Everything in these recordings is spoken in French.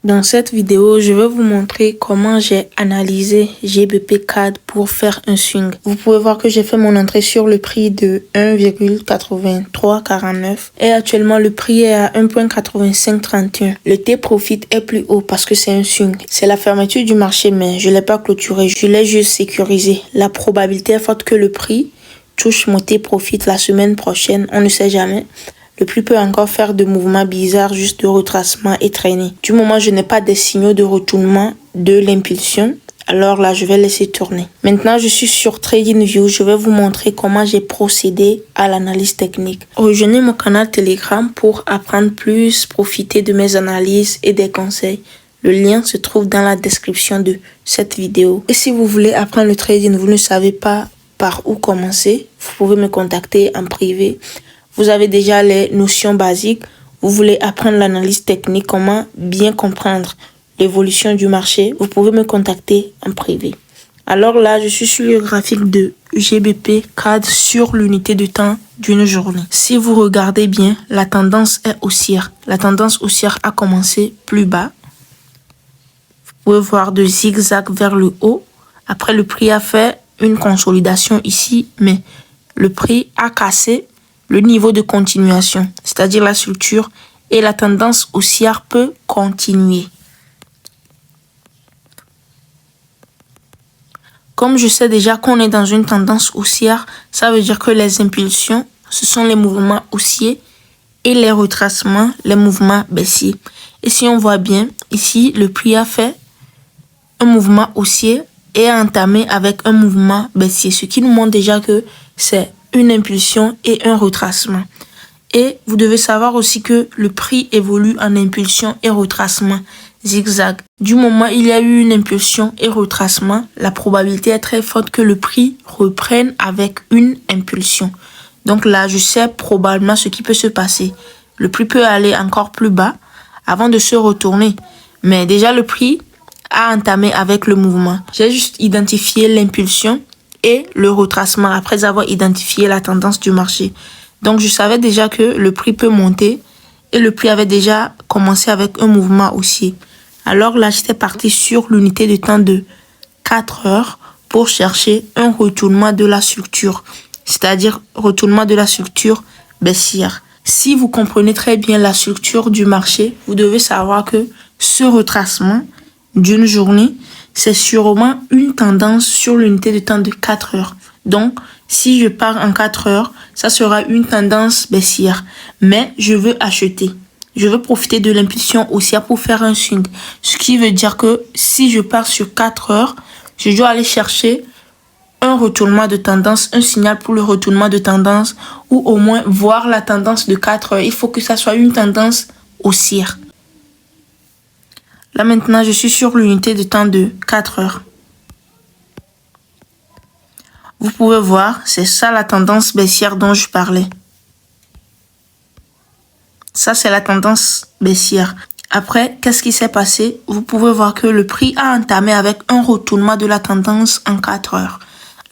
Dans cette vidéo, je vais vous montrer comment j'ai analysé GBP CAD pour faire un swing. Vous pouvez voir que j'ai fait mon entrée sur le prix de 1,8349 et actuellement le prix est à 1,8531. Le T-Profit est plus haut parce que c'est un swing. C'est la fermeture du marché, mais je ne l'ai pas clôturé, je l'ai juste sécurisé. La probabilité est forte que le prix touche mon T-Profit la semaine prochaine, on ne sait jamais. Le prix peut encore faire de mouvements bizarres, juste de retracement et traîner. Du moment où je n'ai pas des signaux de retournement de l'impulsion, alors là, je vais laisser tourner. Maintenant, je suis sur TradingView. Je vais vous montrer comment j'ai procédé à l'analyse technique. Rejoignez mon canal Telegram pour apprendre plus, profiter de mes analyses et des conseils. Le lien se trouve dans la description de cette vidéo. Et si vous voulez apprendre le trading, vous ne savez pas par où commencer, vous pouvez me contacter en privé. Vous avez déjà les notions basiques. Vous voulez apprendre l'analyse technique, comment bien comprendre l'évolution du marché. Vous pouvez me contacter en privé. Alors là, je suis sur le graphique de GBP CAD sur l'unité de temps d'une journée. Si vous regardez bien, la tendance est haussière. La tendance haussière a commencé plus bas. Vous pouvez voir de zigzag vers le haut. Après, le prix a fait une consolidation ici, mais le prix a cassé le niveau de continuation, c'est-à-dire la structure, et la tendance haussière peut continuer. Comme je sais déjà qu'on est dans une tendance haussière, ça veut dire que les impulsions, ce sont les mouvements haussiers et les retracements, les mouvements baissiers. Et si on voit bien, ici, le prix a fait un mouvement haussier et a entamé avec un mouvement baissier, ce qui nous montre déjà que c'est une impulsion et un retracement. Et vous devez savoir aussi que le prix évolue en impulsion et retracement zigzag. Du moment où il y a eu une impulsion et retracement, la probabilité est très forte que le prix reprenne avec une impulsion. Donc là, je sais probablement ce qui peut se passer. Le prix peut aller encore plus bas avant de se retourner. Mais déjà, le prix a entamé avec le mouvement. J'ai juste identifié l'impulsion et le retracement après avoir identifié la tendance du marché. Donc, je savais déjà que le prix peut monter et le prix avait déjà commencé avec un mouvement haussier. Alors là, j'étais parti sur l'unité de temps de 4 heures pour chercher un retournement de la structure, c'est-à-dire retournement de la structure baissière. Si vous comprenez très bien la structure du marché, vous devez savoir que ce retracement d'une journée, c'est sûrement une tendance sur l'unité de temps de 4 heures. Donc, si je pars en 4 heures, ça sera une tendance baissière. Mais je veux acheter. Je veux profiter de l'impulsion haussière pour faire un swing. Ce qui veut dire que si je pars sur 4 heures, je dois aller chercher un retournement de tendance, un signal pour le retournement de tendance ou au moins voir la tendance de 4 heures. Il faut que ça soit une tendance haussière. Là maintenant, je suis sur l'unité de temps de 4 heures. Vous pouvez voir, c'est ça la tendance baissière dont je parlais. Ça, c'est la tendance baissière. Après, qu'est-ce qui s'est passé? Vous pouvez voir que le prix a entamé avec un retournement de la tendance en 4 heures.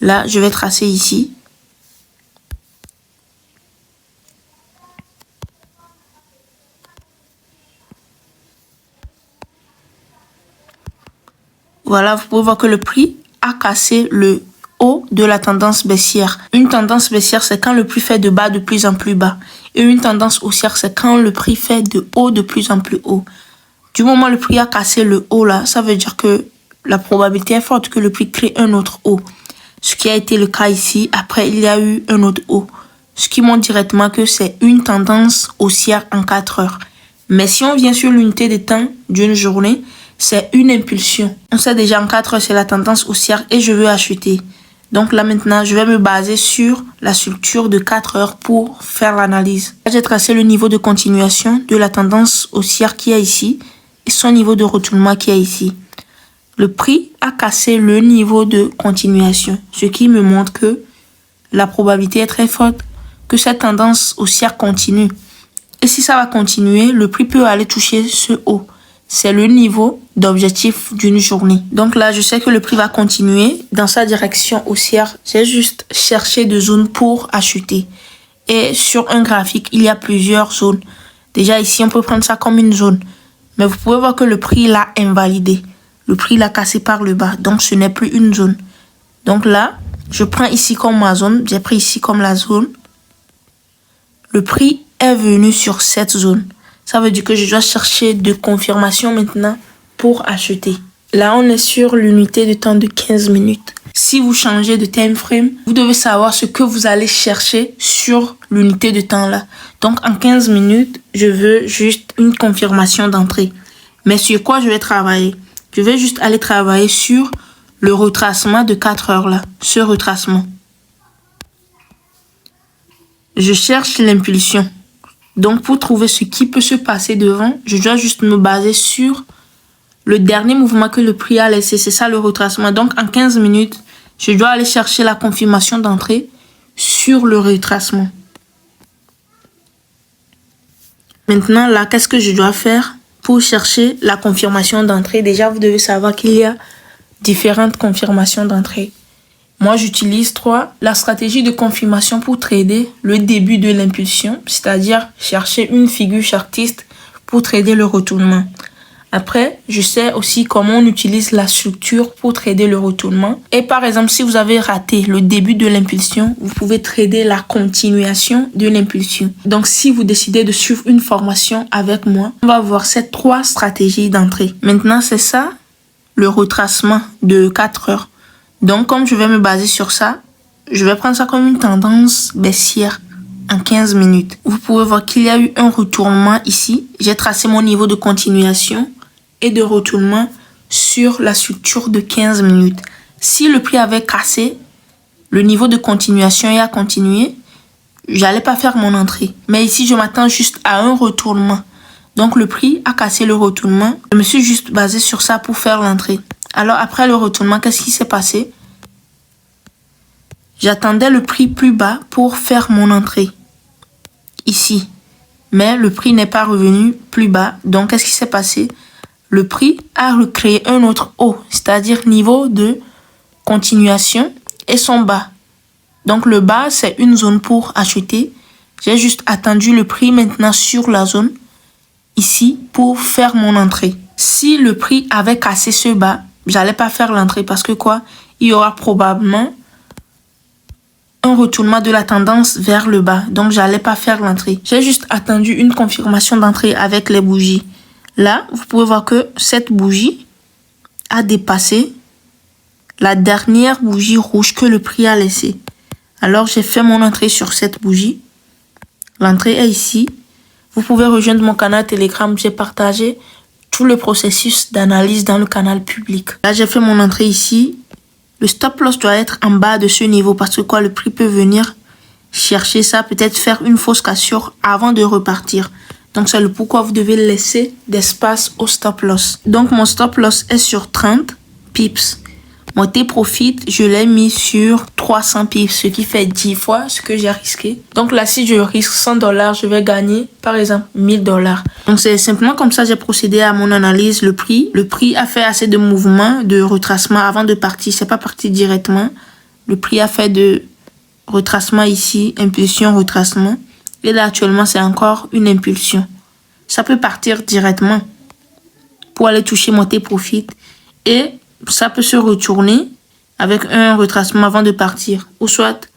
Là, je vais tracer ici. Voilà, vous pouvez voir que le prix a cassé le haut de la tendance baissière. Une tendance baissière, c'est quand le prix fait de bas de plus en plus bas. Et une tendance haussière, c'est quand le prix fait de haut de plus en plus haut. Du moment où le prix a cassé le haut là, ça veut dire que la probabilité est forte que le prix crée un autre haut. Ce qui a été le cas ici, après il y a eu un autre haut. Ce qui montre directement que c'est une tendance haussière en 4 heures. Mais si on vient sur l'unité de temps d'une journée, c'est une impulsion. On sait déjà en 4 heures, c'est la tendance haussière et je veux acheter. Donc là maintenant, je vais me baser sur la structure de 4 heures pour faire l'analyse. J'ai tracé le niveau de continuation de la tendance haussière qui est ici et son niveau de retournement qui est ici. Le prix a cassé le niveau de continuation, ce qui me montre que la probabilité est très forte que cette tendance haussière continue. Et si ça va continuer, le prix peut aller toucher ce haut. C'est le niveau d'objectif d'une journée. Donc là, je sais que le prix va continuer dans sa direction haussière. J'ai juste cherché des zones pour acheter. Et sur un graphique, il y a plusieurs zones. Déjà ici, on peut prendre ça comme une zone. Mais vous pouvez voir que le prix l'a invalidé. Le prix l'a cassé par le bas. Donc, ce n'est plus une zone. Donc là, je prends ici comme ma zone. J'ai pris ici comme la zone. Le prix est venu sur cette zone. Ça veut dire que je dois chercher de confirmation maintenant pour acheter. Là, on est sur l'unité de temps de 15 minutes. Si vous changez de time frame, vous devez savoir ce que vous allez chercher sur l'unité de temps là. Donc, en 15 minutes, je veux juste une confirmation d'entrée. Mais sur quoi je vais travailler? Je vais juste aller travailler sur le retracement de 4 heures là. Ce retracement. Je cherche l'impulsion. Donc, pour trouver ce qui peut se passer devant, je dois juste me baser sur le dernier mouvement que le prix a laissé. C'est ça le retracement. Donc, en 15 minutes, je dois aller chercher la confirmation d'entrée sur le retracement. Maintenant, là, qu'est-ce que je dois faire pour chercher la confirmation d'entrée? Déjà, vous devez savoir qu'il y a différentes confirmations d'entrée. Moi, j'utilise 3. La stratégie de confirmation pour trader le début de l'impulsion, c'est-à-dire chercher une figure chartiste pour trader le retournement. Après, je sais aussi comment on utilise la structure pour trader le retournement. Et par exemple, si vous avez raté le début de l'impulsion, vous pouvez trader la continuation de l'impulsion. Donc, si vous décidez de suivre une formation avec moi, on va voir ces 3 stratégies d'entrée. Maintenant, c'est ça, le retracement de 4 heures. Donc, comme je vais me baser sur ça, je vais prendre ça comme une tendance baissière en 15 minutes. Vous pouvez voir qu'il y a eu un retournement ici. J'ai tracé mon niveau de continuation et de retournement sur la structure de 15 minutes. Si le prix avait cassé le niveau de continuation et a continué, j'allais pas faire mon entrée. Mais ici, je m'attends juste à un retournement. Donc, le prix a cassé le retournement. Je me suis juste basé sur ça pour faire l'entrée. Alors, après le retournement, qu'est-ce qui s'est passé? J'attendais le prix plus bas pour faire mon entrée. Ici. Mais le prix n'est pas revenu plus bas. Donc, qu'est-ce qui s'est passé? Le prix a recréé un autre haut, c'est-à-dire niveau de continuation et son bas. Donc, le bas, c'est une zone pour acheter. J'ai juste attendu le prix maintenant sur la zone, ici, pour faire mon entrée. Si le prix avait cassé ce bas, j'allais pas faire l'entrée parce que quoi? Il y aura probablement un retournement de la tendance vers le bas. Donc, j'allais pas faire l'entrée. J'ai juste attendu une confirmation d'entrée avec les bougies. Là, vous pouvez voir que cette bougie a dépassé la dernière bougie rouge que le prix a laissée. Alors, j'ai fait mon entrée sur cette bougie. L'entrée est ici. Vous pouvez rejoindre mon canal Telegram. J'ai partagé tout le processus d'analyse dans le canal public. Là, j'ai fait mon entrée ici. Le stop loss doit être en bas de ce niveau parce que quoi, le prix peut venir chercher ça, peut-être faire une fausse cassure avant de repartir. Donc, c'est le pourquoi vous devez laisser d'espace au stop loss. Donc, mon stop loss est sur 30 pips. Mon T-Profit, je l'ai mis sur 300 pips, ce qui fait 10 fois ce que j'ai risqué. Donc là, si je risque $100, je vais gagner, par exemple, $1000. Donc, c'est simplement comme ça j'ai procédé à mon analyse. Le prix a fait assez de mouvements de retracement avant de partir. C'est pas parti directement. Le prix a fait de retracement ici, impulsion, retracement. Et là, actuellement, c'est encore une impulsion. Ça peut partir directement pour aller toucher mon T-Profit. Et ça peut se retourner avec un retracement avant de partir. Ou soit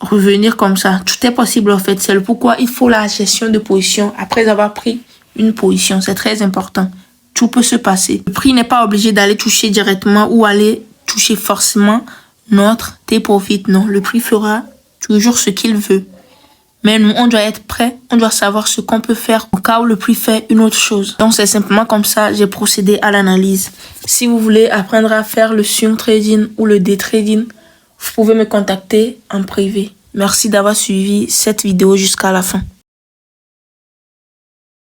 revenir comme ça. Tout est possible en fait. C'est le pourquoi il faut la gestion de position après avoir pris une position. C'est très important. Tout peut se passer. Le prix n'est pas obligé d'aller toucher directement ou aller toucher forcément notre T-Profit. Non, le prix fera toujours ce qu'il veut. Mais nous, on doit être prêt, on doit savoir ce qu'on peut faire au cas où le prix fait une autre chose. Donc, c'est simplement comme ça j'ai procédé à l'analyse. Si vous voulez apprendre à faire le swing trading ou le day trading, vous pouvez me contacter en privé. Merci d'avoir suivi cette vidéo jusqu'à la fin.